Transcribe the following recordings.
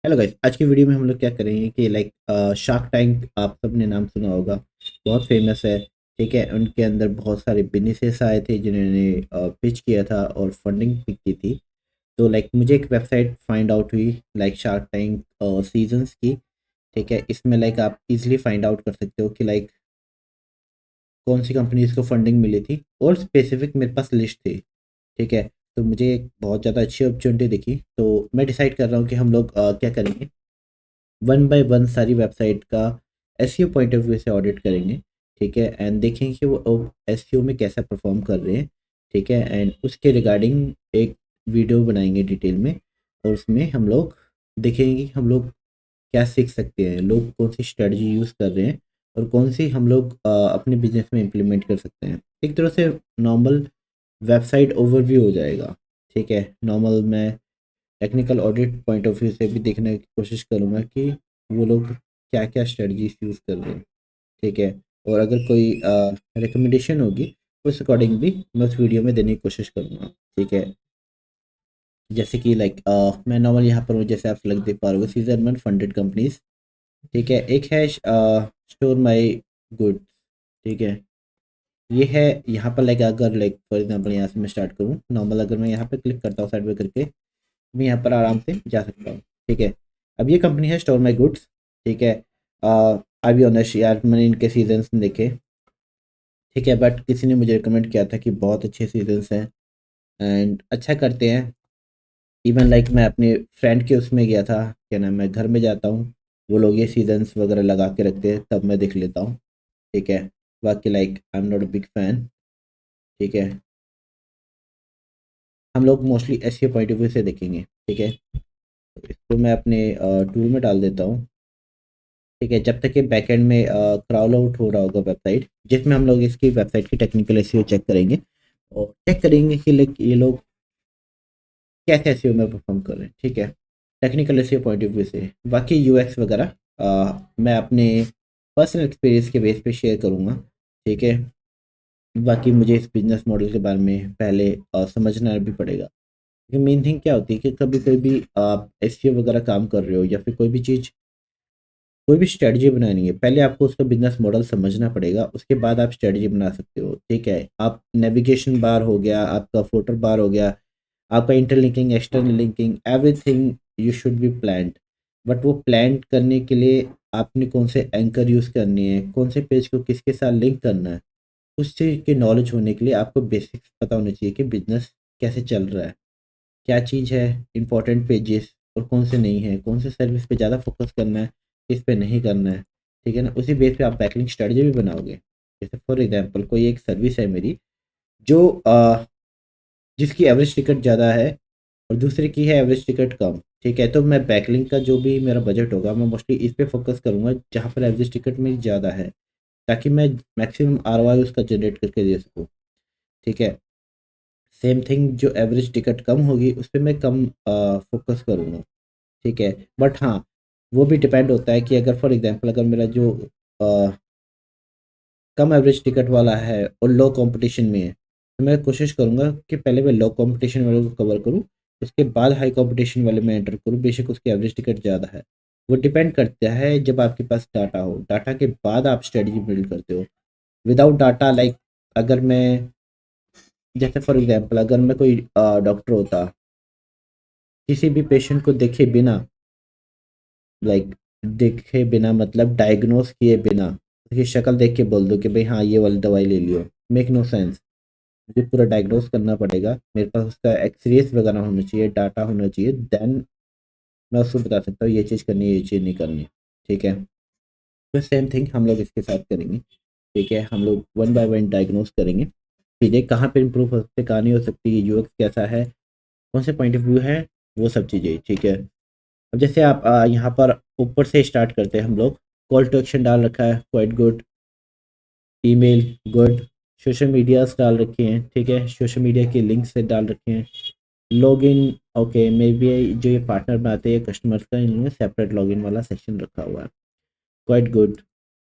Hello guys, आज की video में हम लोग क्या करेंगे कि शार्क टैंक आप सबने नाम सुना होगा। बहुत फेमस है। ठीक है, उनके अंदर बहुत सारे बिजनेसेस आए थे जिन्होंने पिच किया था और फंडिंग पिक की थी। तो मुझे एक वेबसाइट फाइंड आउट हुई, शार्क टैंक सीजन्स की। ठीक है, इसमें आप इजीली फाइंड आउट कर सकते हो कि कौन सी कंपनीज को फंडिंग मिली थी, और स्पेसिफिक मेरे पास लिस्ट थी। ठीक है, तो मुझे एक बहुत ज़्यादा अच्छी अपॉर्चुनिटी दिखी, तो मैं डिसाइड कर रहा हूँ कि हम लोग क्या करेंगे। वन बाय वन सारी वेबसाइट का एसईओ पॉइंट ऑफ व्यू से ऑडिट करेंगे। ठीक है, एंड देखेंगे कि वो एसईओ में कैसा परफॉर्म कर रहे हैं। ठीक है, एंड उसके रिगार्डिंग एक वीडियो बनाएंगे डिटेल में, और उसमें हम लोग देखेंगे कि हम लोग क्या सीख सकते हैं, लोग कौन सी स्ट्रेटजी यूज़ कर रहे हैं, और कौन सी हम लोग अपने बिजनेस में इम्प्लीमेंट कर सकते हैं। एक तरह से नॉर्मल वेबसाइट ओवरव्यू हो जाएगा। ठीक है, नॉर्मल मैं technical audit point of view से भी देखने की कोशिश करूँगा कि वो लोग क्या क्या स्ट्रेटजीज यूज़ कर रहे हैं। ठीक है, और अगर कोई रिकमेंडेशन होगी उस अकॉर्डिंग भी मैं उस वीडियो में देने की कोशिश करूँगा। ठीक है, जैसे कि मैं नॉर्मल यहाँ पर हूँ, जैसे आप सेलेक्ट देख पा रहे हो सीजन वन फंडेड कंपनीज। ठीक है, एक है स्टोर माई गुड्स। ठीक है, ये है यहाँ पर अगर फॉर एग्जांपल यहाँ से मैं स्टार्ट करूँ नॉर्मल, अगर मैं यहाँ पे क्लिक करता हूँ साइड में करके, मैं यहाँ पर आराम से जा सकता हूँ। ठीक है, अब ये कंपनी है स्टोर माई गुड्स। ठीक है, अभी ऑनेस्ट यार मैंने इनके सीजन्स देखे। ठीक है, बट किसी ने मुझे रिकमेंड किया था कि बहुत अच्छे सीजन्स हैं एंड अच्छा करते हैं। इवन मैं अपने फ्रेंड के उसमें गया था, क्या नाम, मैं घर में जाता हूँ, वो लोग ये सीजन्स वगैरह लगा के रखते हैं, तब मैं देख लेता हूँ। ठीक है, बाकी I am not a big fan. ठीक है, हम लोग mostly SEO point of view से देखेंगे। ठीक है, तो इसको मैं अपने टूल में डाल देता हूँ। ठीक है, जब तक ये बैकएंड में क्राउल आउट हो रहा होगा वेबसाइट, जिसमें हम लोग इसकी वेबसाइट की टेक्निकल एसईओ चेक करेंगे, और चेक करेंगे कि ये लोग कैसे एसईओ में परफॉर्म कर रहे हैं। ठीक है, technical SEO point of view से। बाकी यूएक्स वगैरह मैं अपने पर्सनल एक्सपीरियंस के बेस पे शेयर करूँगा। ठीक है, बाकी मुझे इस बिजनेस मॉडल के बारे में पहले समझना भी पड़ेगा, क्योंकि मेन थिंग क्या होती है कि कभी कोई भी आप एसईओ वगैरह काम कर रहे हो, या फिर कोई भी स्ट्रेटजी बनानी है, पहले आपको उसका बिजनेस मॉडल समझना पड़ेगा, उसके बाद आप स्ट्रेटजी बना सकते हो। ठीक है, आप नेविगेशन बार हो गया, आपका फोटर बार हो गया, आपका interlinking external linking, everything you should be planned. But वो प्लान करने के लिए आपने कौन से एंकर यूज़ करनी है, कौन से पेज को किसके साथ लिंक करना है, उस चीज़ की नॉलेज होने के लिए आपको बेसिक्स पता होना चाहिए कि बिजनेस कैसे चल रहा है, क्या चीज़ है इंपॉर्टेंट पेजेस, और कौन से नहीं है, कौन से सर्विस पे ज़्यादा फोकस करना है, किस पे नहीं करना है। ठीक है ना, उसी बेस पे आप बैकलिंक स्ट्रेटजी भी बनाओगे। जैसे फॉर एग्जांपल कोई एक सर्विस है मेरी, जो जिसकी एवरेज टिकट ज़्यादा है, और दूसरे की है एवरेज टिकट कम। ठीक है, तो मैं बैकलिंक का जो भी मेरा बजट होगा, मैं मोस्टली इस पे फोकस करूँगा जहाँ पर एवरेज टिकट मेरी ज़्यादा है, ताकि मैं मैक्सिमम आरओआई उसका जनरेट करके दे सकूँ। ठीक है, सेम थिंग जो एवरेज टिकट कम होगी उस पर मैं कम फोकस करूँगा। ठीक है, बट हाँ, वो भी डिपेंड होता है कि अगर फॉर एग्जांपल अगर मेरा जो अ, कम एवरेज टिकट वाला है और लो कंपटीशन में है, तो मैं कोशिश करूँगा कि पहले मैं लो कंपटीशन वाले को कवर करूँ, उसके बाद हाई कंपटीशन वाले में एंटर करूँ, बेशक उसकी एवरेज टिकट ज़्यादा है। वो डिपेंड करता है जब आपके पास डाटा हो, डाटा के बाद आप स्ट्रेटजी बिल्ड करते हो। विदाउट डाटा अगर मैं, जैसे फॉर एग्जांपल अगर मैं कोई डॉक्टर होता, किसी भी पेशेंट को लाइक देखे बिना मतलब डायग्नोस किए बिना उसकी शक्ल देख के बोल दो कि भाई हाँ ये वाली दवाई ले लियो, मेक नो सेंस। मुझे पूरा डायग्नोस करना पड़ेगा, मेरे पास उसका एक्सरेज वगैरह होना चाहिए, डाटा होना चाहिए, देन मैं उसको बता सकता हूँ ये चीज़ करनी है, ये चीज़ नहीं करनी। ठीक है, तो सेम थिंग हम लोग इसके साथ करेंगे। ठीक है, हम लोग वन बाय वन डायग्नोस करेंगे, चीज़ें कहाँ पे इंप्रूव हो सकती है, कहाँ नहीं हो सकती, यूएक्स कैसा है, कौन से पॉइंट ऑफ व्यू है, वो सब चीज़ें। ठीक है, अब जैसे आप यहाँ पर ऊपर से स्टार्ट करते हैं, हम लोग कॉल टू एक्शन डाल रखा है, quite good, email good, social medias डाल रखे हैं। ठीक है, सोशल मीडिया के लिंक से डाल रखे हैं, लॉगिन ओके मे बी, जो ये पार्टनर बनाते हैं कस्टमर्स का, इन्होंने सेपरेट लॉगिन वाला सेक्शन रखा हुआ है, क्वाइट गुड।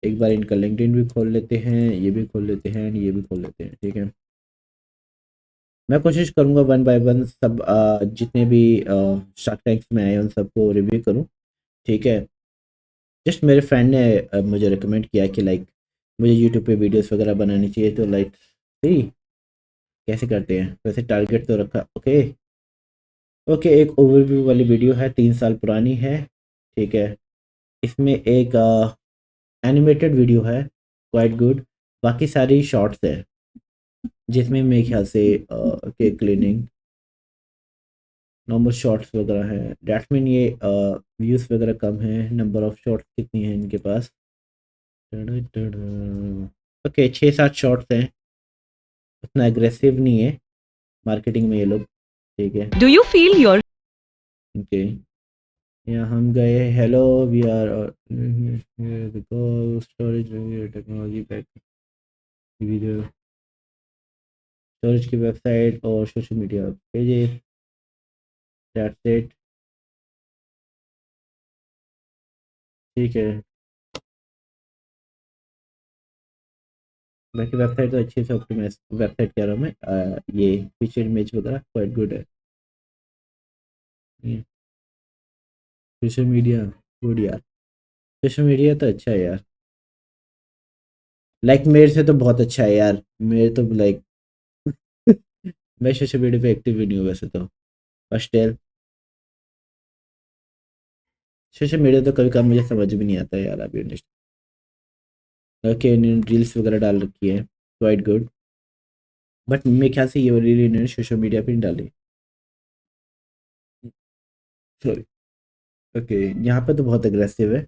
एक बार इनका लिंक्डइन भी खोल लेते हैं, ये भी खोल लेते हैं, ये भी खोल लेते हैं। ठीक है, मैं कोशिश करूंगा वन बाय वन सब जितने भी शार्क टैंक्स में आए उन सबको रिव्यू करूं, ठीक है। जस्ट मेरे फ्रेंड ने मुझे रिकमेंड किया कि लाइक मुझे यूट्यूब पे वीडियोस वगैरह बनानी चाहिए, तो लाइक सी कैसे करते हैं, वैसे टारगेट तो रखा। ओके ओके, एक ओवरव्यू वाली वीडियो है, 3 साल पुरानी है। ठीक है, इसमें एक एनिमेटेड वीडियो है, क्वाइट गुड। बाकी सारी शॉर्ट्स है, जिसमें मेरे ख्याल से केक क्लीनिंग, नॉर्मल शॉर्ट्स वगैरह है। डैट्स मीन ये व्यूज़ वगैरह कम है, नंबर ऑफ शॉर्ट्स कितनी है इनके पास। ओके, 6-7 शॉर्ट्स हैं, उतना एग्रेसिव नहीं है मार्केटिंग में ये लोग। ठीक है। Do you feel your okay, यहाँ हम गए, hello we are because storage technology back video, storage की वेबसाइट और social media pages, that's it. ठीक है, बाकी वेबसाइट तो अच्छी से ऑप्टिमाइज वेबसाइट कह रहा हूँ मैं, ये फीचर इमेज वगैरह क्वाइट गुड है। सोशल मीडिया गुड यार, सोशल मीडिया तो अच्छा है यार, लाइक मेरे से तो बहुत अच्छा है यार, मेरे तो लाइक मैं सोशल मीडिया पे एक्टिव भी नहीं हूँ वैसे तो, पर स्टिल सोशल मीडिया तो कभी कभी मुझे समझ भी नहीं आता है यार, अभी ओके इन्होंने रील्स वगैरह डाल रखी है, क्वाइट गुड। बट मेरे ख्याल से ये वाली रील इन्होंने सोशल मीडिया पे नहीं डाली, सॉरी। ओके, यहाँ पे तो बहुत अग्रेसिव है,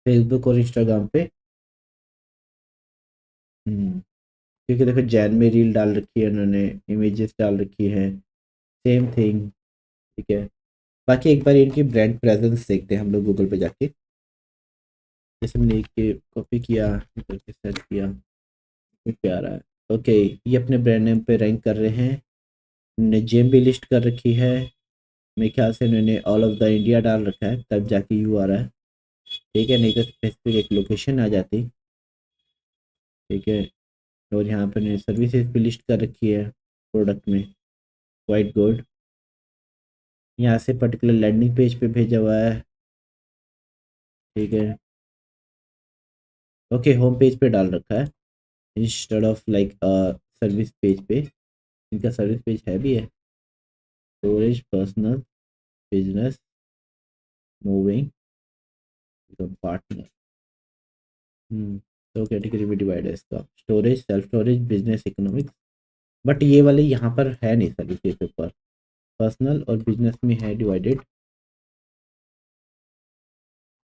फेसबुक और इंस्टाग्राम पे। क्योंकि देखो जैन में रील डाल रखी है उन्होंने, इमेजेस डाल रखी है, सेम थिंग। ठीक है, बाकी एक बार इनकी ब्रांड प्रेजेंस देखते हैं हम लोग गूगल पे जाके, जैसे मैंने एक के कॉपी किया, करके सर्च किया, फिर क्या आ रहा है। ओके, ये अपने ब्रांड नेम पे रैंक कर रहे हैं, इन्होंने जेम भी लिस्ट कर रखी है। मेरे ख्याल से इन्होंने ऑल ऑफ द इंडिया डाल रखा है, तब जाके यू आ रहा है। ठीक है, नहीं तो स्पेसिफिक एक लोकेशन आ जाती। ठीक है, और यहाँ पर इन्होंने सर्विसेज भी लिस्ट कर रखी है प्रोडक्ट में, क्वाइट गुड। यहाँ से पर्टिकुलर लैंडिंग पेज पे भेजा हुआ है। ठीक है, ओके होम पेज पे डाल रखा है instead of like service page पे। इनका सर्विस पेज है भी है, storage, personal, business, moving, partner. तो कैटेगरी में डिवाइड है इसका, storage, self storage, business, economics. But ये वाले यहाँ पर है नहीं सर्विस के ऊपर, पर्सनल और बिजनेस में है डिवाइडेड।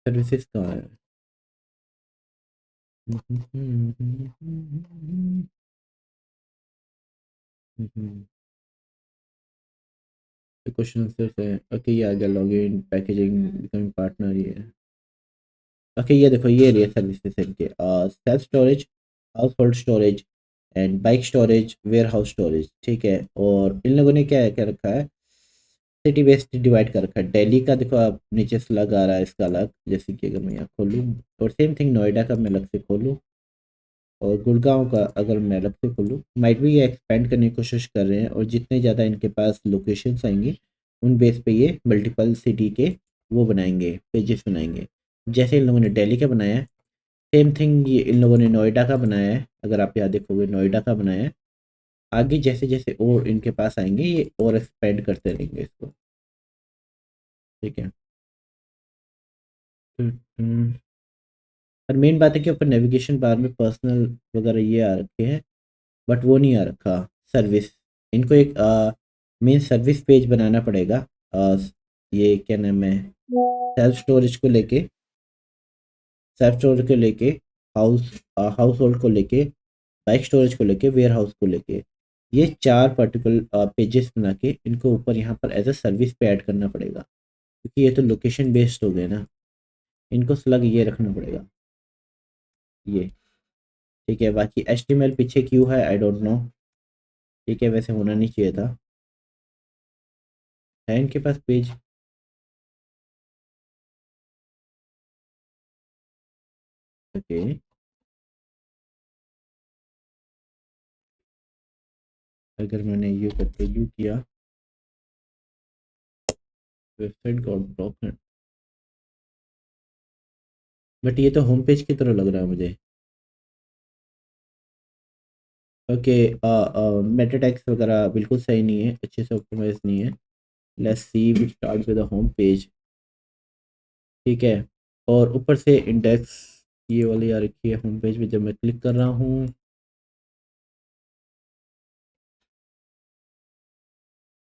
सर्विसेज कहाँ है? क्वेश्चन आंसर्स है। ओके, ये आ गया, लॉगिन, पैकेजिंग, बिकमिंग पार्टनर, ये है। ओके, ये देखो ये रही है सर्विसेज इनके, self storage, household storage and bike storage, warehouse storage. ठीक है, और इन लोगों ने क्या क्या रखा है, सिटी बेस्ड डिवाइड कर रखा है। दिल्ली का देखो आप नीचे स्लग आ रहा है इसका अलग, जैसे कि अगर मैं यहाँ खोलूँ, और सेम थिंग नोएडा का मैं अलग से खोलूँ, और गुड़गांव का अगर मैं अलग से खोलूँ, माइट भी ये एक्सपेंड करने की कोशिश कर रहे हैं, और जितने ज़्यादा इनके पास लोकेशंस आएंगे उन बेस पे ये मल्टीपल सिटी के वो बनाएंगे, पेजेस बनाएंगे। जैसे इन लोगों ने दिल्ली का बनाया है, सेम थिंग ये इन लोगों ने नोएडा का बनाया है, अगर आप यहाँ देखोगे नोएडा का बनाया है। आगे जैसे जैसे और इनके पास आएंगे ये और एक्सपेंड करते रहेंगे इसको। ठीक है। हम्म, और मेन बात है कि ऊपर नेविगेशन बार में पर्सनल वगैरह ये आ रखे हैं, बट वो नहीं आ रखा सर्विस। इनको एक मेन सर्विस पेज बनाना पड़ेगा। ये क्या नाम है, सेल्फ स्टोरेज को लेके, सेल्फ स्टोरेज को लेके, हाउस हाउस होल्ड को लेके, बाइक स्टोरेज को लेके, वेयर हाउस को लेके, ये 4 पर्टिकुलर पेजेस बना के इनको ऊपर यहाँ पर एज अ सर्विस पे ऐड करना पड़ेगा, क्योंकि ये तो लोकेशन बेस्ड हो गए ना, इनको स्लग ये रखना पड़ेगा ये। ठीक है, बाकी HTML पीछे क्यों है आई डोंट नो। ठीक है, वैसे होना नहीं चाहिए था, है इनके पास पेज। ओके, अगर मैंने ये करके यू किया, वेबसाइट गॉट ब्लॉक, बट ये तो होम पेज की तरह लग रहा है मुझे। ओके, मेटा टैग्स वगैरह बिल्कुल सही नहीं है, अच्छे से ऑप्टिमाइज नहीं है। Let's see, we start with the home page. ठीक है, और ऊपर से इंडेक्स ये वाली आ रखी है होम पेज पे। जब मैं क्लिक कर रहा हूँ,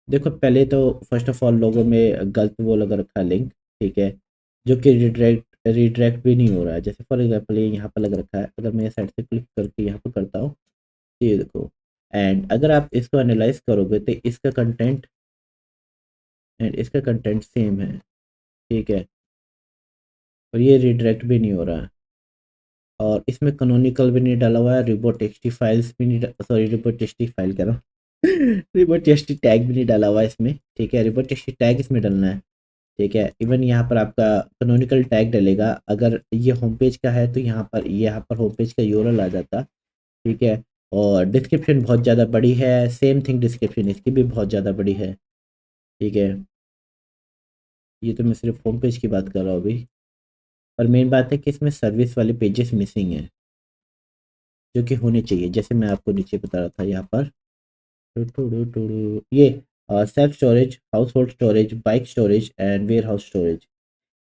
देखो पहले तो फर्स्ट ऑफ ऑल लोगों में गलत वो लगा रखा है लिंक। ठीक है, जो कि रिडायरेक्ट रिडायरेक्ट भी नहीं हो रहा है। जैसे फॉर एग्जांपल ये यहाँ पर लग रखा है, अगर मैं साइड से क्लिक करके यहाँ पर करता हूँ, ये देखो। एंड अगर आप इसको एनालाइज करोगे तो इसका कंटेंट एंड इसका कंटेंट सेम है। ठीक है, और ये रिडायरेक्ट भी नहीं हो रहा है। और इसमें कैनोनिकल भी नहीं डाला हुआ है, रिबो टेक्स्टी फाइल्स भी नहीं, सॉरी रिबो टेक्स्टी फाइल कह रहा हूँ रिबो टेक्स्टी टैग भी नहीं डाला हुआ है इसमें। ठीक है, रिबो टेक्स्टी टैग इसमें डालना है। ठीक है, इवन यहाँ पर आपका कैनोनिकल टैग डलेगा। अगर ये होम पेज का है तो यहाँ पर होम पेज का यूआरएल आ जाता। ठीक है, और डिस्क्रिप्शन बहुत ज़्यादा बड़ी है, सेम थिंग डिस्क्रिप्शन इसकी भी बहुत ज़्यादा बड़ी है। ठीक है, ये तो मैं सिर्फ होम पेज की बात कर रहा हूँ अभी। और मेन बात है कि इसमें सर्विस वाले पेजेस मिसिंग हैं, जो कि होने चाहिए। जैसे मैं आपको नीचे बता रहा था यहाँ पर, ये self storage, household storage, bike storage and warehouse storage,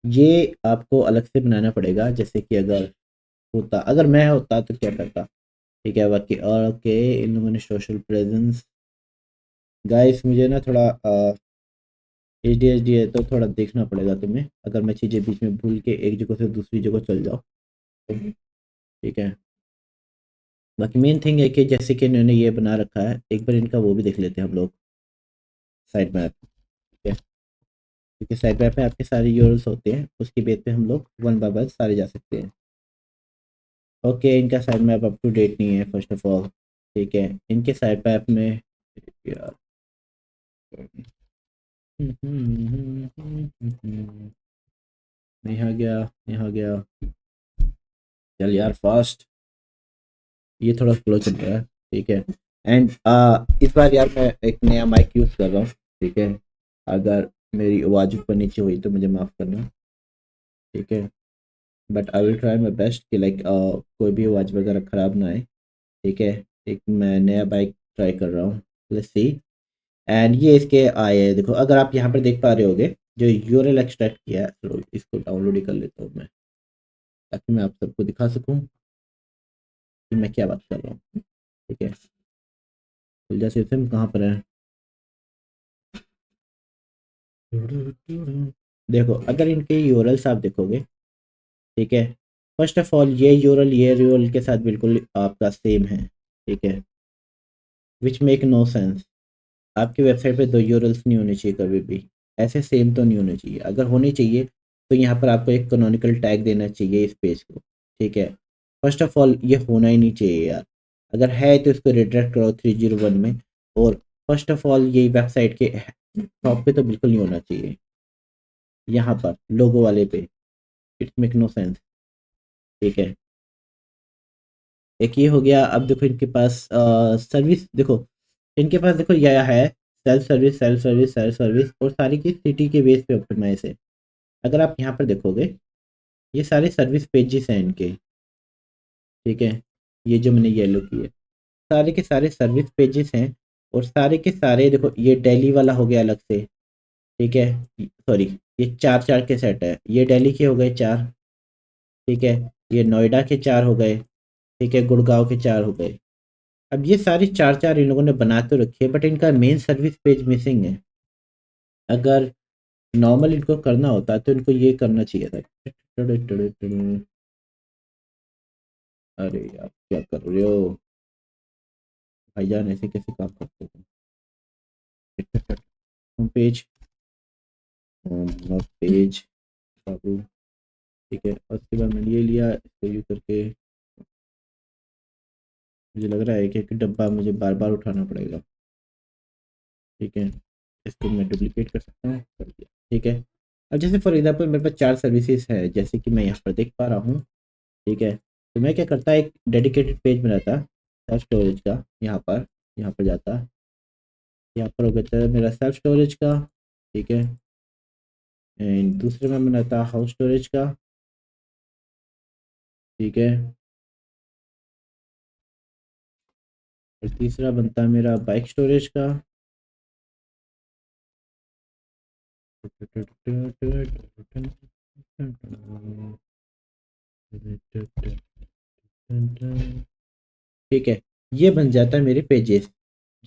ये आपको अलग से बनाना पड़ेगा। जैसे कि अगर मैं होता तो क्या करता। ठीक है, बाकी और ओके, इन लोगों ने सोशल प्रेजेंस। गाइस मुझे ना थोड़ा ADHD है, तो थोड़ा देखना पड़ेगा तुम्हें, अगर मैं चीज़ें बीच में भूल के एक जगह से दूसरी जगह चल जाऊँ। ठीक है, बाकी मेन थिंग है कि जैसे कि इन्होंने ये बना रखा है, एक बार इनका वो भी देख लेते हैं हम लोग, साइड मैप। ठीक है, क्योंकि साइड मैप में आपके सारे यूरल्स होते हैं, उसकी बेस पे हम लोग वन बाय वन सारे जा सकते हैं। ओके, इनका site map up to date नहीं है फर्स्ट ऑफ ऑल। ठीक है, इनके साइड मैप में यार यहाँ गया, यहाँ गया, चल यार फास्ट। ये थोड़ा स्लो चल रहा है। ठीक है, एंड इस बार यार मैं एक नया माइक यूज़ कर रहा हूँ। ठीक है, अगर मेरी आवाज़ ऊपर नीचे हुई तो मुझे माफ़ करना। ठीक है, but I will try my best कि लाइक कोई भी आवाज़ वगैरह ख़राब ना आए। ठीक है, एक मैं नया बाइक ट्राई कर रहा हूँ, लेट्स सी। एंड ये इसके आए हैं, देखो अगर आप यहाँ पर देख पा रहे होगे जो यूआरएल एक्सट्रैक्ट किया है। तो इसको डाउनलोड ही कर लेता हूँ मैं, ताकि मैं आप सबको दिखा सकूँ कि मैं क्या बात कर रहा हूँ। ठीक है, खुलजा सिस्टम कहाँ पर है। देखो अगर इनके यूआरएल्स आप देखोगे, ठीक है, फर्स्ट ऑफ ऑल ये यूआरएल के साथ बिल्कुल आपका सेम है। ठीक है, विच मेक नो सेंस। आपकी वेबसाइट पे दो यूआरएल्स नहीं होने चाहिए कभी भी, ऐसे सेम तो नहीं होने चाहिए। अगर होने चाहिए तो यहाँ पर आपको एक कैनोनिकल टैग देना चाहिए इस पेज को। ठीक है, फर्स्ट ऑफ ऑल ये होना ही नहीं चाहिए यार। अगर है तो इसको रिडायरेक्ट करो 301 में। और फर्स्ट ऑफ ऑल ये वेबसाइट के टॉप पे तो बिल्कुल नहीं होना चाहिए, यहाँ पर लोगो वाले पे। It's make no sense. ठीक है, एक ये हो गया। अब देखो इनके पास सर्विस देखो, इनके पास देखो यह है self service, self service, self service, और सारी की सिटी के बेस पे ऑप्टिमाइज है। अगर आप यहाँ पर देखोगे, ये सारे सर्विस पेजेस हैं इनके। ठीक है, ये जो मैंने येलो किए सारे के सारे सर्विस पेजेस हैं। और सारे के सारे देखो, ये दिल्ली वाला हो गया अलग से। ठीक है, सॉरी, ये चार चार के सेट है, ये दिल्ली के हो गए चार। ठीक है, ये नोएडा के चार हो गए। ठीक है, गुड़गांव के चार हो गए। अब ये सारी चार चार इन लोगों ने बना तो रखी है, बट इनका मेन सर्विस पेज मिसिंग है। अगर नॉर्मल इनको करना होता तो इनको ये करना चाहिए था। अरे यार क्या कर रहे हो भाईजान, ऐसे कैसे काम करते हो होम पेज, होम पेज बाबू। ठीक है, और उसके बाद मैंने ये लिया, इसको यूँ करके मुझे लग रहा है कि एक डब्बा मुझे बार बार उठाना पड़ेगा। ठीक है, इसको मैं डुप्लीकेट कर सकता हूँ, कर दिया। ठीक है, अब जैसे फॉर एग्जांपल मेरे पास चार सर्विसेज है, जैसे कि मैं यहाँ पर देख पा रहा हूँ। ठीक है, तो मैं क्या करता, एक डेडिकेटेड पेज बनाता सेल्फ स्टोरेज का। यहाँ पर जाता, यहाँ पर हो गया था मेरा सेल्फ स्टोरेज का। ठीक है, एंड दूसरे में बनाता हाउस स्टोरेज का। ठीक है। और तीसरा बनता है मेरा बाइक स्टोरेज का। ठीक है, ये बन जाता है मेरे पेजेस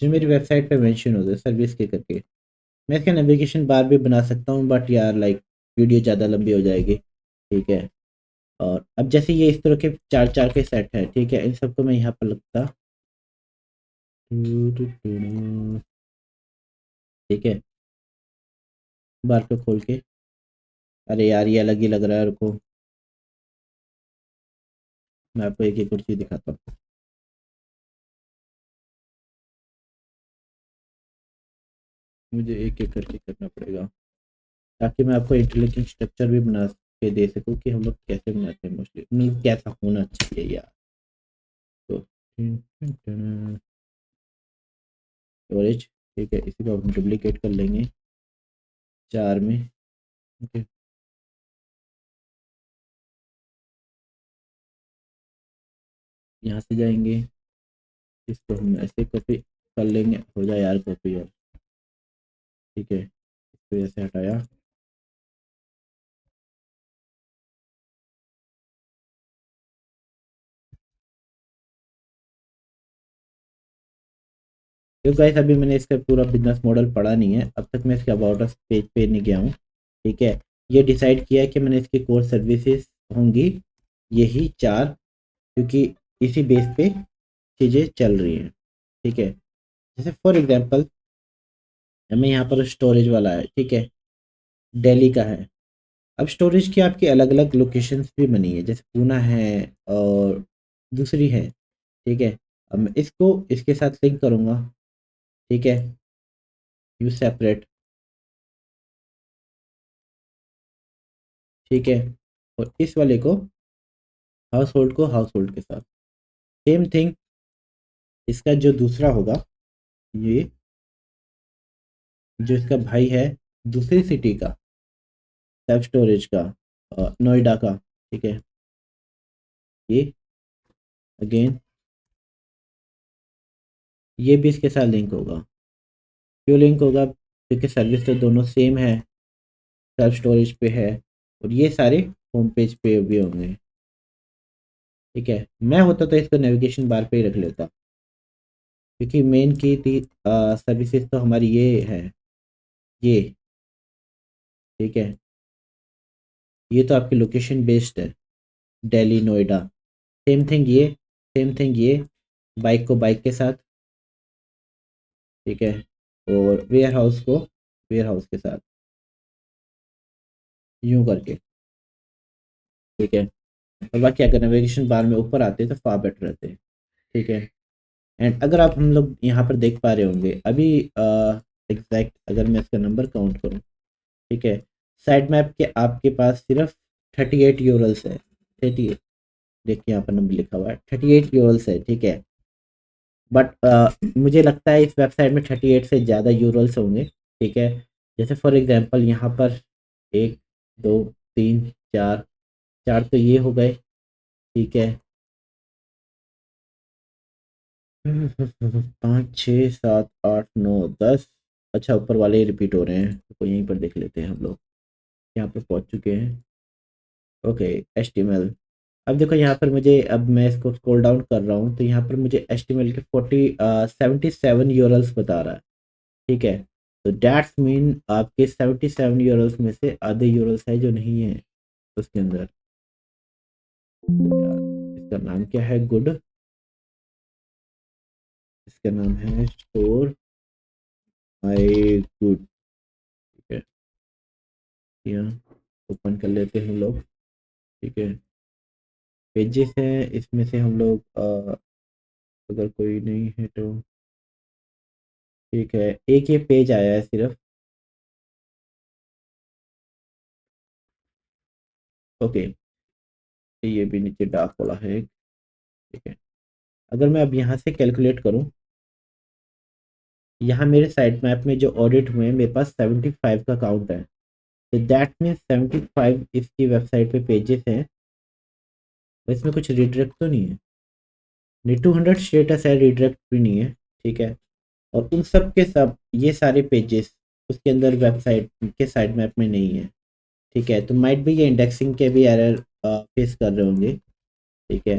जो मेरी वेबसाइट पे मेंशन होते हैं सर्विस के करके। मैं इसका नेविगेशन बार भी बना सकता हूँ बट यार लाइक वीडियो ज़्यादा लंबी हो जाएगी। ठीक है। और अब जैसे ये इस तरह के चार चार के सेट है, ठीक है, इन सबको मैं यहाँ पर लगता। ठीक है, बार को खोल के, अरे यार ये अलग ही लग रहा है, रुको मैं आपको एक एक और चीज़ दिखाता हूँ। मुझे एक एक करके करना पड़ेगा ताकि मैं आपको इंटरलिंकिंग स्ट्रक्चर भी बना के दे सकूँ कि हम लोग कैसे बनाते हैं मोस्टली, मतलब कैसा होना चाहिए यार। तो स्टोरेज, ठीक है, इसी को हम डुप्लीकेट कर लेंगे चार में। ओके, यहाँ से जाएंगे, इसको हम ऐसे कॉपी कर लेंगे, हो जाए यार कॉपी यार। ठीक है, इसको ऐसे हटाया। तो गाइस अभी मैंने इसका पूरा बिजनेस मॉडल पढ़ा नहीं है, अब तक मैं इसके अबाउट अस पेज पे नहीं गया हूँ। ठीक है, ये डिसाइड किया है कि मैंने इसकी कोर सर्विसेज होंगी यही चार, क्योंकि इसी बेस पे चीज़ें चल रही हैं। ठीक है, जैसे फॉर एग्जांपल हमें यहाँ पर स्टोरेज वाला है, ठीक है, दिल्ली का है। अब स्टोरेज की आपकी अलग अलग लोकेशंस भी बनी है, जैसे पूना है और दूसरी है। ठीक है, अब मैं इसको इसके साथ लिंक करूँगा। ठीक है, यू सेपरेट। ठीक है, और इस वाले को हाउस होल्ड को हाउस होल्ड के साथ सेम थिंग। इसका जो दूसरा होगा, ये जो इसका भाई है दूसरी सिटी का सेल्फ स्टोरेज का, नोएडा का। ठीक है, ये अगेन ये भी इसके साथ लिंक होगा। क्यों लिंक होगा? क्योंकि सर्विस तो दोनों सेम है, सेल्फ स्टोरेज पे है, और ये सारे होम पेज पे भी होंगे। ठीक है, मैं होता तो इसको नेविगेशन बार पे ही रख लेता, क्योंकि मेन की थी सर्विसेज तो हमारी ये है, ये। ठीक है, ये तो आपकी लोकेशन बेस्ड है, दिल्ली नोएडा। सेम थिंग ये, सेम थिंग ये, बाइक को बाइक के साथ। ठीक है, और वेयर हाउस को वेयर हाउस के साथ, यूं करके। ठीक है, और बाकी अगर नेविगेशन बार में ऊपर आते तो फार बेटर रहते। ठीक है, एंड अगर आप हम लोग यहाँ पर देख पा रहे होंगे अभी एग्जैक्ट अगर मैं इसका नंबर काउंट करूँ। ठीक है, साइड मैप के आपके पास सिर्फ 38 यूरल्स है। 38, देखिए यहाँ पर नंबर लिखा हुआ है 38 यूरल्स है। ठीक है, बट मुझे लगता है इस वेबसाइट में 38 से ज़्यादा यूरल्स होंगे। ठीक है, जैसे फॉर एग्जांपल यहाँ पर एक, दो, तीन, चार, चार तो ये हो गए। ठीक है, पाँच छः सात आठ नौ दस। अच्छा, ऊपर वाले ही रिपीट हो रहे हैं तो यहीं पर देख लेते हैं हम लोग, यहाँ पर पहुँच चुके हैं। Okay, HTML. अब देखो यहाँ पर मुझे, अब मैं इसको स्क्रॉल डाउन कर रहा हूँ तो यहाँ पर मुझे एचटीएमएल के 77 यूरल्स बता रहा है। ठीक है, तो दैट्स मीन आपके 77 यूरल्स में से आधे यूरल्स है जो नहीं है उसके अंदर। यार इसका नाम क्या है? गुड, इसका नाम है स्टोर माई गुड। ठीक है, यहाँ ओपन कर लेते हैं हम लोग। ठीक है, पेजेस हैं इसमें से हम लोग अगर कोई नहीं है तो ठीक है, एक ये पेज आया है सिर्फ। ओके, ये भी नीचे डार्क वाला है। ठीक है, अगर मैं अब यहाँ से कैलकुलेट करूँ, यहाँ मेरे साइट मैप में जो ऑडिट हुए हैं मेरे पास 75 का काउंट है। तो दैट मीन्स 75 इसकी वेबसाइट पे पेजेस हैं। इसमें कुछ रिडायरेक्ट तो नहीं है? नीड टू 100 स्टेटस है, रिडायरेक्ट भी नहीं है। ठीक है, और उन सब के सब ये सारे पेजेस उसके अंदर वेबसाइट के साइड मैप में नहीं है। ठीक है, तो माइट भी ये इंडेक्सिंग के भी एरर फेस कर रहे होंगे। ठीक है,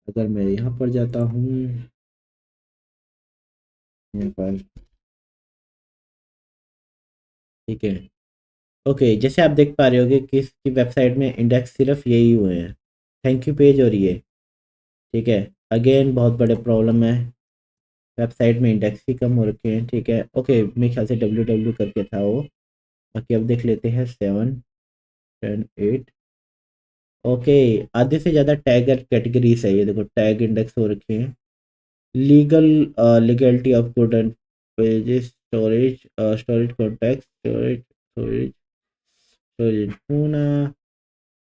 अगर मैं यहाँ पर जाता हूँ, यहाँ पर, ठीक है, ओके, जैसे आप देख पा रहे होगे कि इसकी वेबसाइट में इंडेक्स सिर्फ यही हुए हैं, थैंक यू पेज और ये। ठीक है, अगेन बहुत बड़े प्रॉब्लम है, वेबसाइट में इंडेक्स ही कम हो रखे हैं। ठीक है, ओके, मेरे ख्याल से डब्ल्यू डब्ल्यू करके था वो। बाकी अब देख लेते हैं 7, 10, 8। ओके, आधे से ज़्यादा टैग कैटेगरीज है, ये देखो टैग इंडेक्स हो रखे हैं। Legal, legality of good and pages, storage, storage context, storage, storage, storage Poona,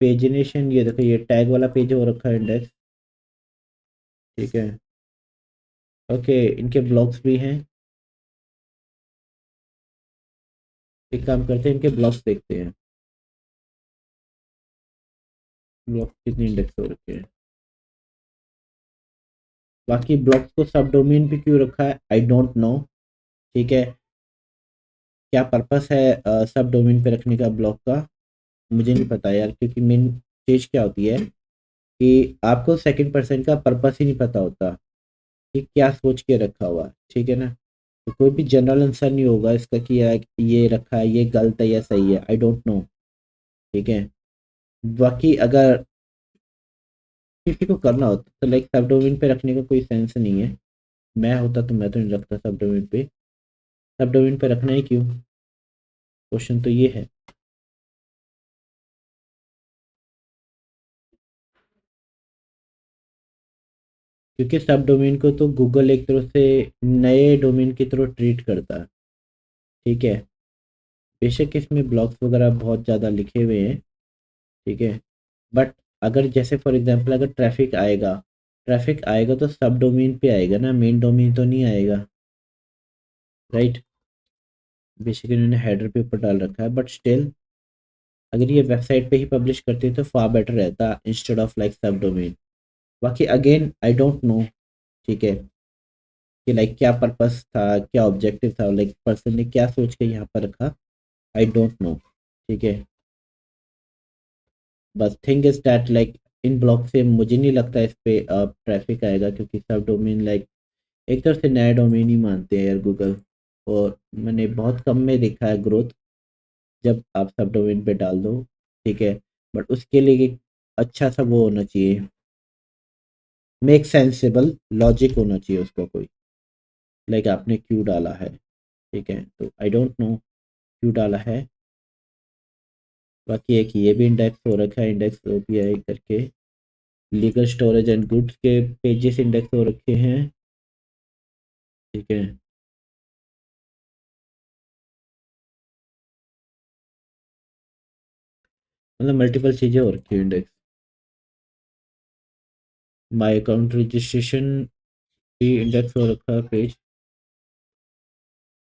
pagination, ये देखो ये टैग वाला पेज हो रखा है इंडेक्स। ठीक है, ओके, इनके ब्लॉग्स भी हैं। एक काम करते हैं, इनके ब्लॉग्स देखते हैं, ब्लॉग कितने इंडेक्स हो रखे हैं। बाकी ब्लॉग्स को सब डोमेन पे क्यों रखा है, आई डोंट नो। ठीक है, क्या पर्पस है सब डोमेन पे रखने का ब्लॉग का, मुझे नहीं पता यार, क्योंकि मेन चीज़ क्या होती है कि आपको सेकंड पर्सन का पर्पस ही नहीं पता होता कि क्या सोच के रखा हुआ है। ठीक है ना, तो कोई भी जनरल आंसर नहीं होगा इसका कि यार ये रखा है, ये गलत है या सही है, आई डोंट नो। ठीक है, बाकी अगर किसी को करना होता तो लाइक सब डोमेन पे रखने का कोई सेंस नहीं है। मैं होता तो मैं तो नहीं रखता सब डोमेन पे, सब डोमेन पे रखना ही क्यों, क्वेश्चन तो ये है। क्योंकि सब डोमेन को तो गूगल एक तरह से नए डोमेन की तरह ट्रीट करता है। ठीक है, बेशक इसमें ब्लॉग्स वगैरह बहुत ज़्यादा लिखे हुए हैं। ठीक है, बट अगर जैसे फॉर एग्जांपल अगर ट्रैफिक आएगा तो सब डोमेन पे आएगा ना, मेन डोमेन तो नहीं आएगा, राइट। बेसिकली इन्होंने हेडर पे ऊपर डाल रखा है, बट स्टिल अगर ये वेबसाइट पे ही पब्लिश करते तो फार बेटर रहता इंस्टेड ऑफ लाइक सब डोमेन। बाकी अगेन आई डोंट नो। ठीक है, कि लाइक क्या पर्पस था, क्या ऑब्जेक्टिव था, लाइक पर्सन ने क्या सोच के यहाँ पर रखा, आई डोंट नो। ठीक है, बस thing is that like in blog से मुझे नहीं लगता इस पे ट्रैफिक आएगा, क्योंकि सब डोमेन लाइक एक तरह से नया डोमेन ही मानते हैं यार गूगल। और मैंने बहुत कम में देखा है ग्रोथ जब आप सब डोमेन पे डाल दो। ठीक है, बट उसके लिए एक अच्छा सा वो होना चाहिए, मेक सेंसेबल लॉजिक होना चाहिए उसका कोई, लाइक आपने क्यों डाला है। ठीक है, तो आई डोंट नो क्यों डाला है। बाकी एक ये भी इंडेक्स हो रखा है, इंडेक्स ओपीआई करके, लीगल स्टोरेज एंड गुड्स के पेजेस इंडेक्स हो रखे हैं। ठीक है, मतलब मल्टीपल चीज़ें हो रखी है इंडेक्स। माई अकाउंट रजिस्ट्रेशन भी इंडेक्स हो रखा है पेज।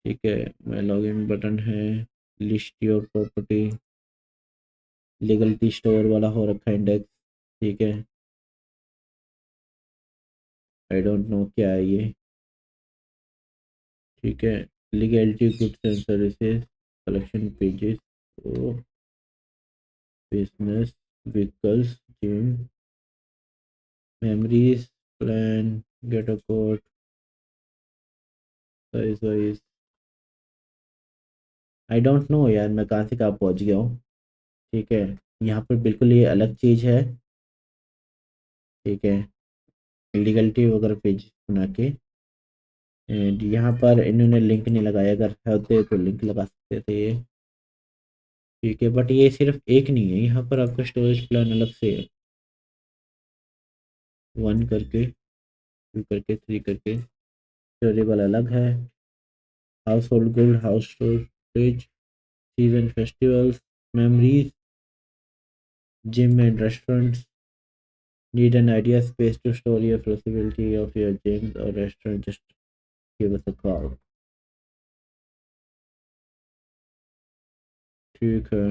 ठीक है, मैं लॉगिन बटन है, list your property, legality store वाला हो रखा है इंडेक्स। ठीक है, आई डोंट नो क्या है ये। ठीक है, legality goods and services, collection pages, business, vehicles, gym, memories, plan, get a code, size wise, I don't know यार मैं कहाँ से कहाँ पहुँच गया हूँ। ठीक है, यहाँ पर बिल्कुल ये अलग चीज़ है। ठीक है, लीगलिटी वगैरह पेज बना के, एंड यहाँ पर इन्होंने लिंक नहीं लगाया, अगर होते तो लिंक लगा सकते थे ये। ठीक है, बट ये सिर्फ एक नहीं है, यहाँ पर आपका स्टोरेज प्लान अलग से है, 1 करके, 2 करके, 3 करके, स्टोरेबल अलग है, house hold good, house storage, season festivals, memories, gym and restaurants, need an idea space to store your flexibility of your gyms or restaurant, just give us a call। ठीक है,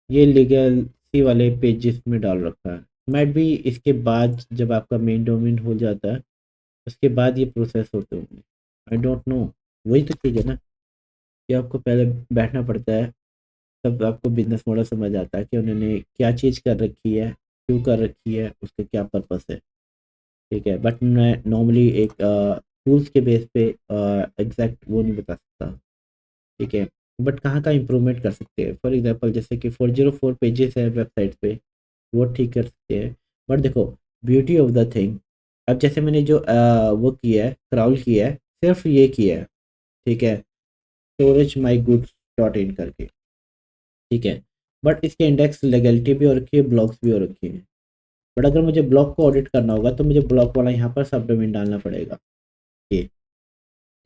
ये लीगल इसी वाले pages में डाल रखा है। Might भी इसके बाद जब आपका मेन डोमेन हो जाता है उसके बाद ये प्रोसेस होते होंगे। I don't know. वही तो चीज़ है ना कि आपको पहले बैठना पड़ता है, तब आपको बिजनेस मॉडल समझ आता है कि उन्होंने क्या चीज़ कर रखी है, क्यों कर रखी है, उसका क्या पर्पस है। ठीक है, बट मैं नॉर्मली एक टूल्स के बेस पे एग्जैक्ट वो नहीं बता सकता। ठीक है, बट कहाँ का इम्प्रूवमेंट कर सकते हैं, फॉर एग्जांपल जैसे कि 404 पेजेस है वेबसाइट पे, वो ठीक कर सकते हैं। बट देखो, ब्यूटी ऑफ द थिंग, अब जैसे मैंने जो वो किया है, क्राउल किया है, सिर्फ ये किया है। ठीक है, storage my goods dot in करके। ठीक है, बट इसके इंडेक्स लेगलिटी भी हो रखी है, ब्लॉक्स भी हो रखी है। बट अगर मुझे ब्लॉक को ऑडिट करना होगा तो मुझे ब्लॉक वाला यहाँ पर सब डोमेन डालना पड़ेगा ये।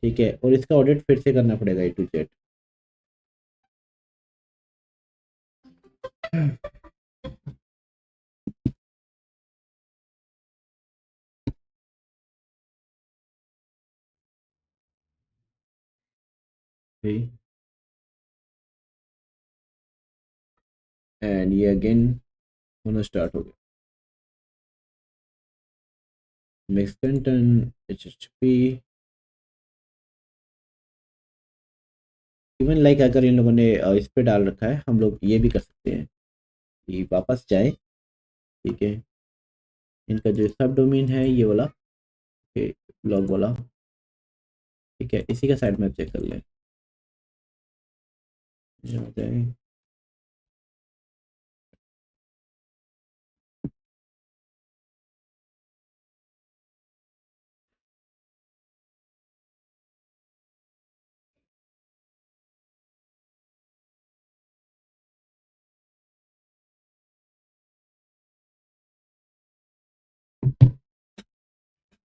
ठीक है, और इसका ऑडिट फिर से करना पड़ेगा A to Z। एंड ये अगेन होना स्टार्ट हो गया। Mix content HTTP। Even like अगर इन लोगों ने इस पे डाल रखा है, हम लोग ये भी कर सकते हैं कि वापस जाए। ठीक है, इनका जो सब डोमेन है ये वाला, ब्लॉग वाला। ठीक है, इसी का साइड मैप चेक कर लें। यहाँ जाए।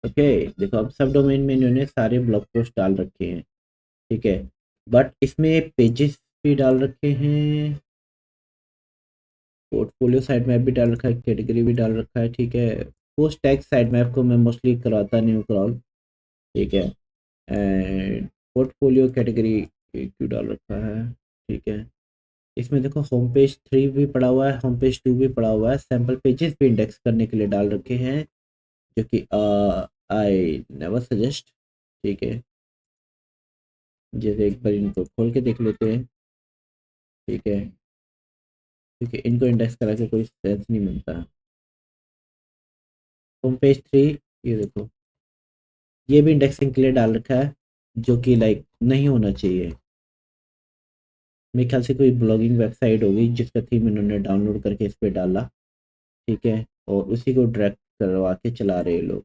ओके, देखो अब सब डोमेन में इन्होंने सारे ब्लॉग पोस्ट डाल रखे हैं। ठीक है, बट इसमें पेजेस भी डाल रखे हैं, पोर्टफोलियो साइड मैप भी डाल रखा है, कैटेगरी भी डाल रखा है। ठीक है, पोस्ट टैग साइड मैप को मैं मोस्टली कराता नहीं हूँ क्रॉल। ठीक है, एंड पोर्टफोलियो कैटेगरी क्यों डाल रखा है। ठीक है, इसमें देखो होम पेज 3 भी पड़ा हुआ है, होम पेज 2 भी पड़ा हुआ है, सैम्पल पेजेस भी इंडेक्स करने के लिए डाल रखे हैं, जो कि आई नेवर सजेस्ट। ठीक है, जैसे एक बार इनको खोल के देख लेते हैं। ठीक है, क्योंकि इनको इंडेक्स करा के कोई सेंस नहीं बनता। होम पेज 3, ये देखो, ये भी इंडेक्सिंग के लिए डाल रखा है, जो कि लाइक नहीं होना चाहिए। मेरे ख्याल से कोई ब्लॉगिंग वेबसाइट होगी जिसका थीम इन्होंने डाउनलोड करके इस पे डाला। ठीक है, और उसी को ड्रैग करवा के चला रहे हैं लोग।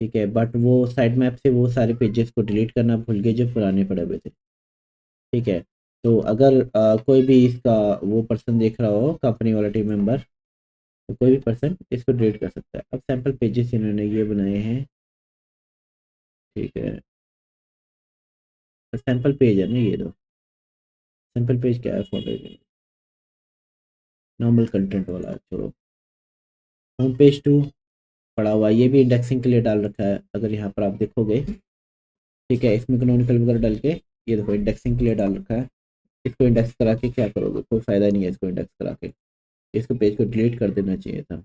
ठीक है, बट वो साइड मैप से वो सारे पेजेस को डिलीट करना भूल गए जो पुराने पड़े हुए थे। ठीक है, तो अगर कोई भी इसका वो पर्सन देख रहा हो, कंपनी वाला टीम मेंबर, तो कोई भी पर्सन इसको डिलीट कर सकता है। अब सैम्पल पेजेस इन्होंने ये बनाए हैं। ठीक है, सैम्पल पेज है ना ये, दो सैम्पल पेज क्या है, फोटो नॉर्मल कंटेंट वाला है, छोड़ो। होम पेज 2 पड़ा हुआ है, ये भी इंडेक्सिंग के लिए डाल रखा है, अगर यहाँ पर आप देखोगे। ठीक है, इसमें कैनोनिकल वगैरह डाल के ये देखो इंडेक्सिंग के लिए डाल रखा है। इसको इंडेक्स करा के क्या करोगे, कोई फ़ायदा नहीं है इसको इंडेक्स करा के, इसको पेज को डिलीट कर देना चाहिए था।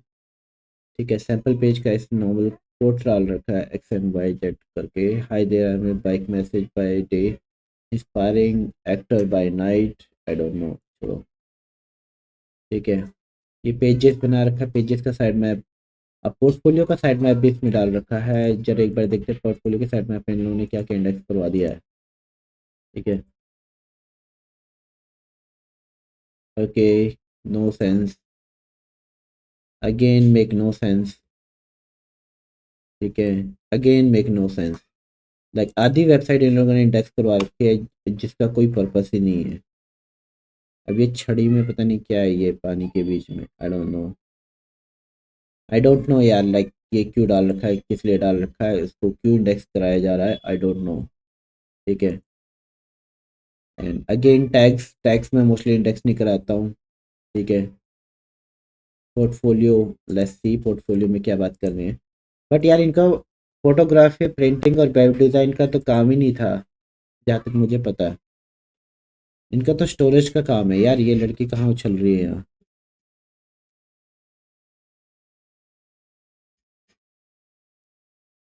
ठीक है, सैम्पल पेज का इस नॉर्मल कोड डाल रखा है, XNYZ करके, हाई देयर में bike message by day, inspiring actor by night, I don't know, छोड़ो। ठीक है, ये पेजेस बना रखा है, पेजेस का साइड मैप। अब पोर्टफोलियो का साइड मैप भी इसमें डाल रखा है, जरा एक बार देखते हैं पोर्टफोलियो के साइड मैप में इन लोगों ने क्या क्या इंडेक्स करवा दिया है। ठीक है, okay, no sense, again make no sense. ठीक है, again make no sense. Like आधी वेबसाइट इन लोगों ने इंडेक्स करवा रखी है जिसका कोई पर्पस ही नहीं है। अब ये छड़ी में पता नहीं क्या है, ये पानी के बीच में, I don't know. I don't know यार, लाइक ये क्यों डाल रखा है, किस लिए डाल रखा है, इसको क्यों इंडेक्स कराया जा रहा है, आई डोंट नो। ठीक है, एंड अगेन टैग्स, टैग्स में मोस्टली इंडेक्स नहीं कराता हूँ। ठीक है, पोर्टफोलियो, लेट्स सी पोर्टफोलियो में क्या बात कर रहे हैं। बट यार इनका फोटोग्राफी, प्रिंटिंग और वेब डिज़ाइन का तो काम ही नहीं था, जहाँ तक मुझे पता है। इनका तो स्टोरेज का काम है यार, ये लड़की कहाँ उछल रही है यहाँ।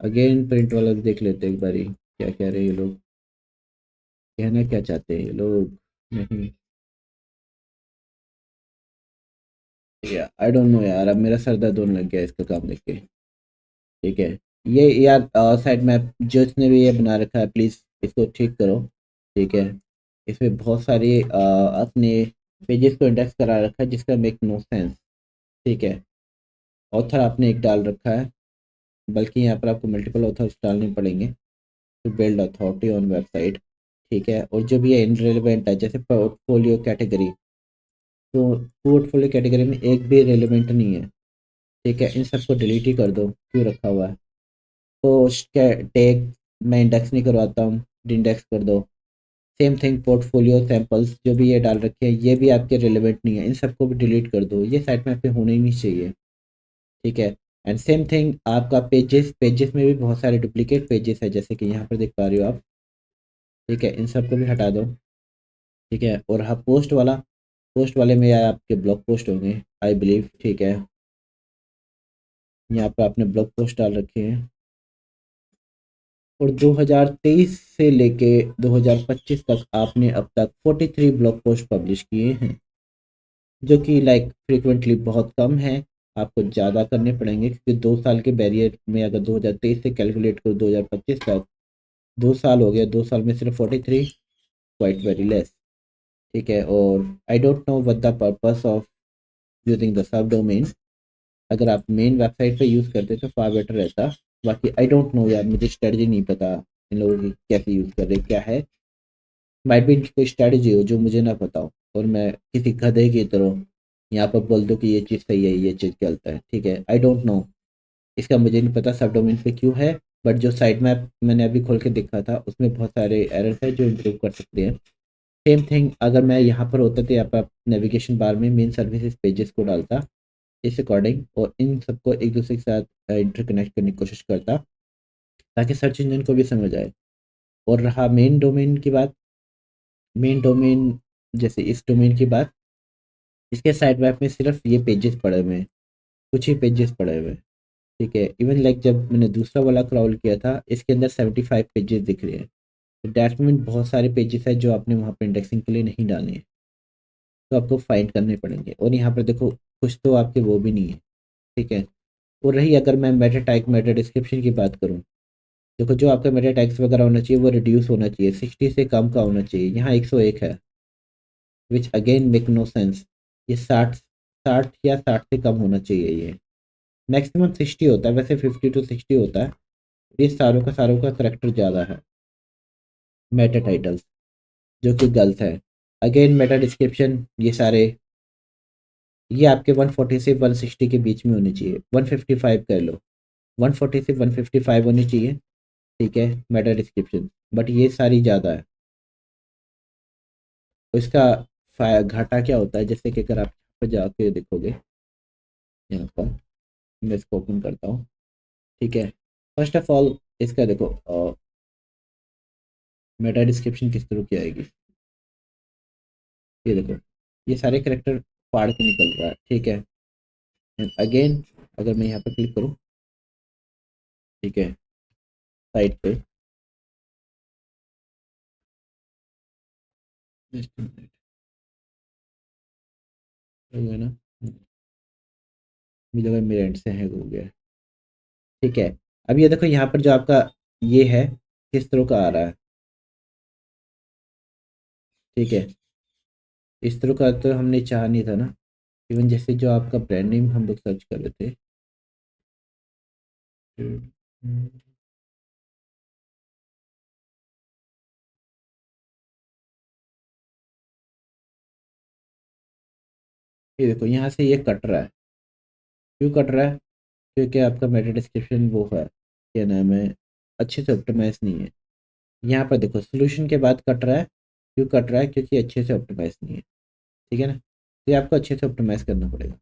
अगेन प्रिंट वाला भी देख लेते हैं एक बारी, क्या कह रहे हैं ये लोग, कहना क्या चाहते हैं ये लोग। नहीं, या आई डोंट नो यार, अब मेरा सर दर्द होने लग गया इसका काम देख के। ठीक है, ये यार साइड मैप जो इसने भी ये बना रखा है, प्लीज़ इसको ठीक करो। ठीक है, इसमें बहुत सारी अपने पेजेस को इंडेक्स करा रखा है जिसका मेक नो सेंस। ठीक है, ऑथर आपने एक डाल रखा है, बल्कि यहाँ पर आपको मल्टीपल ऑथर्स डालने पड़ेंगे to build authority on website. ठीक है, और जो भी है इनरिलेवेंट है, जैसे पोर्टफोलियो कैटेगरी, तो पोर्टफोलियो कैटेगरी में एक भी रेलिवेंट नहीं है। ठीक है, इन सबको डिलीट ही कर दो, क्यों रखा हुआ है। तो टैग मैं इंडेक्स नहीं करवाता हूँ, इंडेक्स कर दो। सेम थिंग पोर्टफोलियो सैंपल्स जो भी ये डाल रखे हैं, ये भी आपके रिलेवेंट नहीं है, इन सबको भी डिलीट कर दो, ये साइट मैप पे होने ही नहीं चाहिए। ठीक है, एंड सेम थिंग आपका पेजेस, पेजेस में भी बहुत सारे डुप्लीकेट पेजेस है, जैसे कि यहाँ पर देख पा रहे हो आप। ठीक है, इन सबको भी हटा दो। ठीक है, और हाँ पोस्ट वाला, पोस्ट वाले में यार आपके ब्लॉग पोस्ट होंगे आई बिलीव। ठीक है, यहाँ पर आपने ब्लॉग पोस्ट डाल रखे हैं, और 2023 से लेके 2025 तक आपने अब तक 43 ब्लॉग पोस्ट पब्लिश किए हैं, जो कि लाइक फ्रीक्वेंटली बहुत कम है। आपको ज़्यादा करने पड़ेंगे, क्योंकि 2 साल के बैरियर में अगर 2023 से कैलकुलेट करो 2025 तक, 2 साल हो गया, 2 साल में सिर्फ 43, क्वाइट वेरी लेस। ठीक है, और I don't know what the purpose of using the sub domain. अगर आप मेन वेबसाइट पे यूज़ करते तो फार बेटर रहता। बाकी आई डोंट नो यार, मुझे स्ट्रेटजी नहीं पता इन लोगों की कैसे यूज़ कर रहे, क्या है। माइट भी इनकी कोई स्ट्रेटजी हो जो मुझे ना पता हो, और मैं किसी गधे की तरह यहाँ पर बोल दूँ कि ये चीज़ सही है, ये चीज़ गलत है। ठीक है, आई डोंट नो, इसका मुझे नहीं पता सब डोमेन पे क्यों है। बट जो साइड मैप मैंने अभी खोल के देखा था, उसमें बहुत सारे एरर्स है जो इम्प्रूव कर सकते हैं। सेम थिंग अगर मैं यहाँ पर होता तो यहाँ पर नेविगेशन बार में मेन सर्विसेज पेजेस को डालता इस अकॉर्डिंग, और इन सबको एक दूसरे के साथ इंटरकनेक्ट करने की कोशिश करता, ताकि सर्च इंजन को भी समझ आए। और रहा मेन डोमेन की बात, मेन डोमेन जैसे इस डोमेन की बात, इसके साइड मैप में सिर्फ ये पेजेस पड़े हुए हैं, कुछ ही पेजेस पड़े हुए हैं। ठीक है, इवन लाइक जब मैंने दूसरा वाला क्रॉल किया था, इसके अंदर 75 पेजेस दिख रहे हैं। तो डैट मीन बहुत सारे पेजेस है जो आपने वहाँ पर इंडेक्सिंग के लिए नहीं डाले हैं, तो आपको फाइंड करने पड़ेंगे। और यहाँ पर देखो कुछ तो आपके वो भी नहीं है। ठीक है, और रही अगर मैं मेटा टैग मेटा डिस्क्रिप्शन की बात करूँ, देखो जो आपका मेटा टैग्स वगैरह होना चाहिए वो रिड्यूस होना चाहिए, 60 से कम का होना चाहिए, यहाँ 101 है, which again make no sense. ये 60 या 60 से कम होना चाहिए, ये मैक्सिमम 60 होता है, वैसे 50 to 60 होता है। ये सारों का करेक्टर ज़्यादा है मेटा टाइटल्स, जो कि गलत है। अगेन मेटा डिस्क्रिप्शन ये सारे, ये आपके 140 से 160 के बीच में होनी चाहिए, 155 कर लो, 140 से 155 होनी चाहिए। ठीक है, मेटा डिस्क्रिप्शन, बट ये सारी ज़्यादा है। तो इसका घाटा क्या होता है, जैसे कि अगर आप पर जाके देखोगे, यहाँ पर मैं इसको ओपन करता हूँ। ठीक है, फर्स्ट ऑफ ऑल इसका देखो मेटा डिस्क्रिप्शन किस तरह की आएगी, ये देखो ये सारे करेक्टर फाड़ के निकल रहा है। ठीक है, अगेन अगर मैं यहाँ पर क्लिक करूँ, ठीक है, साइट पे, just a minute, हो गया ना, मुझे लगा मेरे एंड से हैक हो गया। ठीक है, अब ये देखो यहाँ पर जो आपका ये है किस तरह का आ रहा है। ठीक है, इस तरह का तो हमने चाहा नहीं था ना। इवन जैसे जो आपका ब्रांड नेम हम लोग सर्च कर रहे थे, ये देखो यहाँ से ये कट रहा है, क्यों कट रहा है, क्योंकि आपका मेटा डिस्क्रिप्शन वो है, क्या नाम है, अच्छे से ऑप्टिमाइज नहीं है। यहाँ पर देखो सोल्यूशन के बाद कट रहा है, क्यों कट रहा है, क्योंकि अच्छे से ऑप्टिमाइज नहीं है। ठीक है ना, तो ये आपको अच्छे से ऑप्टिमाइज करना पड़ेगा।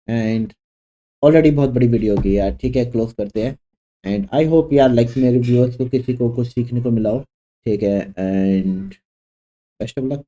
एंड ऑलरेडी बहुत बड़ी वीडियो हो गई यार, ठीक है क्लोज करते हैं। एंड आई होप यार लाइक मेरे व्यूअर्स को किसी को कुछ सीखने को मिला हो। ठीक है, एंड बेस्ट ऑफ लक।